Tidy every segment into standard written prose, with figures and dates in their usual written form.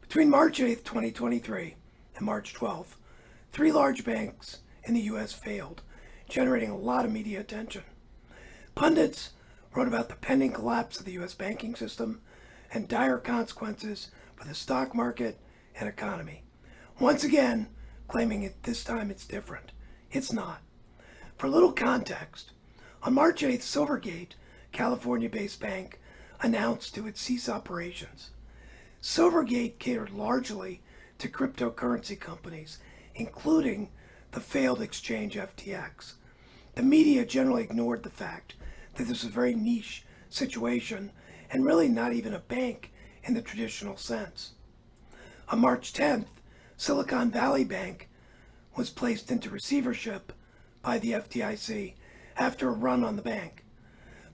Between March 8, 2023 and March 12th, three large banks in the U.S. failed, generating a lot of media attention. Pundits wrote about the pending collapse of the U.S. banking system and dire consequences for the stock market and economy. Once again, claiming this time it's different. It's not. For a little context, on March 8th, Silvergate, California-based bank, announced it would cease operations. Silvergate catered largely to cryptocurrency companies, including the failed exchange FTX. The media generally ignored the fact that this was a very niche situation and really not even a bank in the traditional sense. On March 10th, Silicon Valley Bank was placed into receivership by the FDIC after a run on the bank.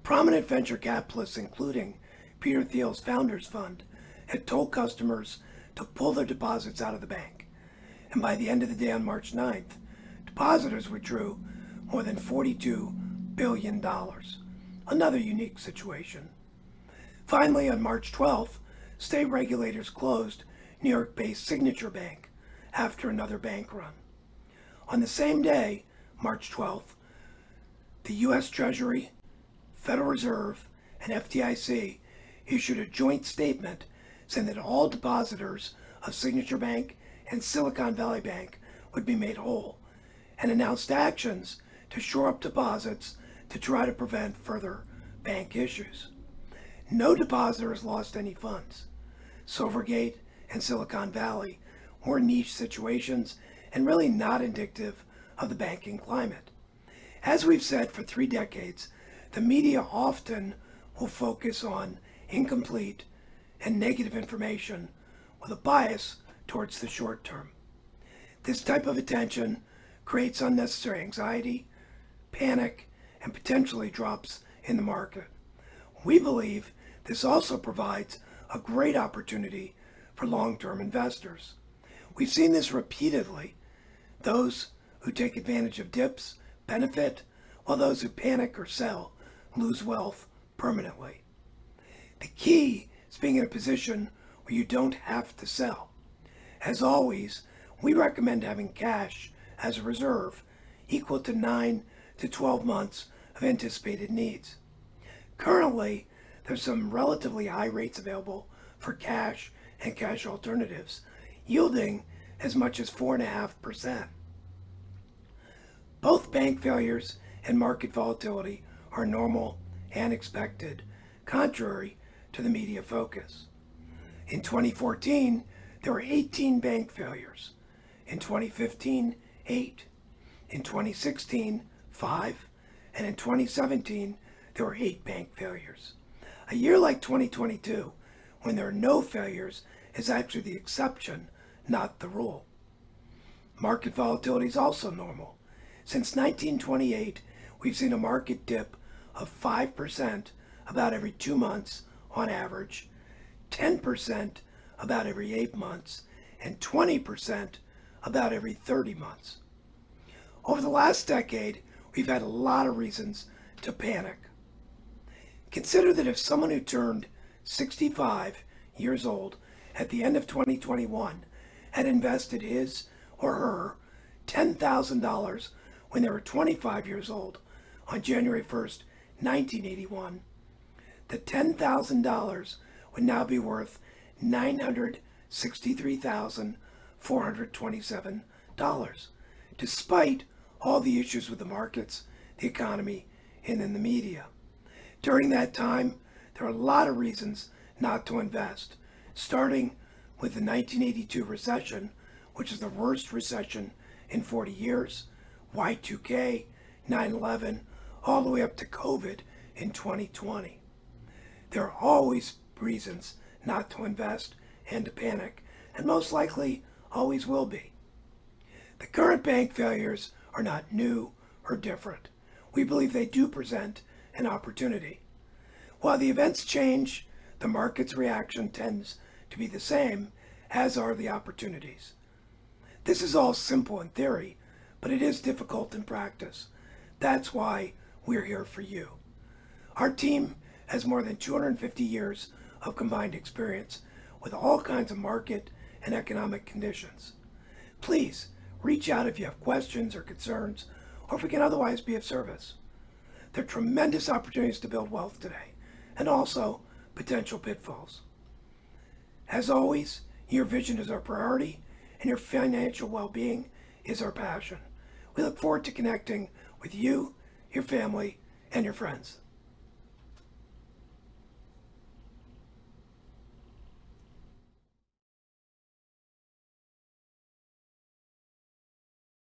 Prominent venture capitalists, including Peter Thiel's Founders Fund, had told customers to pull their deposits out of the bank. And by the end of the day on March 9th, depositors withdrew more than $42 billion. Another unique situation. Finally, on March 12th, state regulators closed New York-based Signature Bank after another bank run. On the same day, March 12th, the U.S. Treasury, Federal Reserve, and FDIC issued a joint statement saying that all depositors of Signature Bank and Silicon Valley Bank would be made whole, and announced actions to shore up deposits to try to prevent further bank issues. No depositors lost any funds. Silvergate and Silicon Valley were niche situations and really not indicative of the banking climate. As we've said for 3 decades, the media often will focus on incomplete and negative information with a bias towards the short term. This type of attention creates unnecessary anxiety, panic, and potentially drops in the market. We believe this also provides a great opportunity for long-term investors. We've seen this repeatedly. Those who take advantage of dips benefit, while those who panic or sell lose wealth permanently. The key is being in a position where you don't have to sell. As always, we recommend having cash as a reserve equal to 9 to 12 months of anticipated needs. Currently, there's some relatively high rates available for cash and cash alternatives, yielding as much as 4.5%. Both bank failures and market volatility are normal and expected, contrary to the media focus. In 2014, there were 18 bank failures. In 2015, 8. In 2016, 5. And in 2017, there were 8 bank failures. A year like 2022, when there are no failures, is actually the exception, not the rule. Market volatility is also normal. Since 1928, we've seen a market dip of 5% about every 2 months on average, 10% about every 8 months, and 20% about every 30 months. Over the last decade, we've had a lot of reasons to panic. Consider that if someone who turned 65 years old at the end of 2021 had invested his or her $10,000 when they were 25 years old on January 1st, 1981, the $10,000 would now be worth $963,427, despite all the issues with the markets, the economy, and in the media. During that time, there are a lot of reasons not to invest, starting with the 1982 recession, which is the worst recession in 40 years, Y2K, 9/11, all the way up to COVID in 2020. There are always reasons not to invest and to panic, and most likely always will be. The current bank failures are not new or different. We believe they do present an opportunity. While the events change, the market's reaction tends to be the same, as are the opportunities. This is all simple in theory, but it is difficult in practice. That's why we're here for you. Our team has more than 250 years of combined experience with all kinds of market and economic conditions. Please reach out if you have questions or concerns, or if we can otherwise be of service. There are tremendous opportunities to build wealth today, and also potential pitfalls. As always, your vision is our priority, and your financial well-being is our passion. We look forward to connecting with you, your family, and your friends.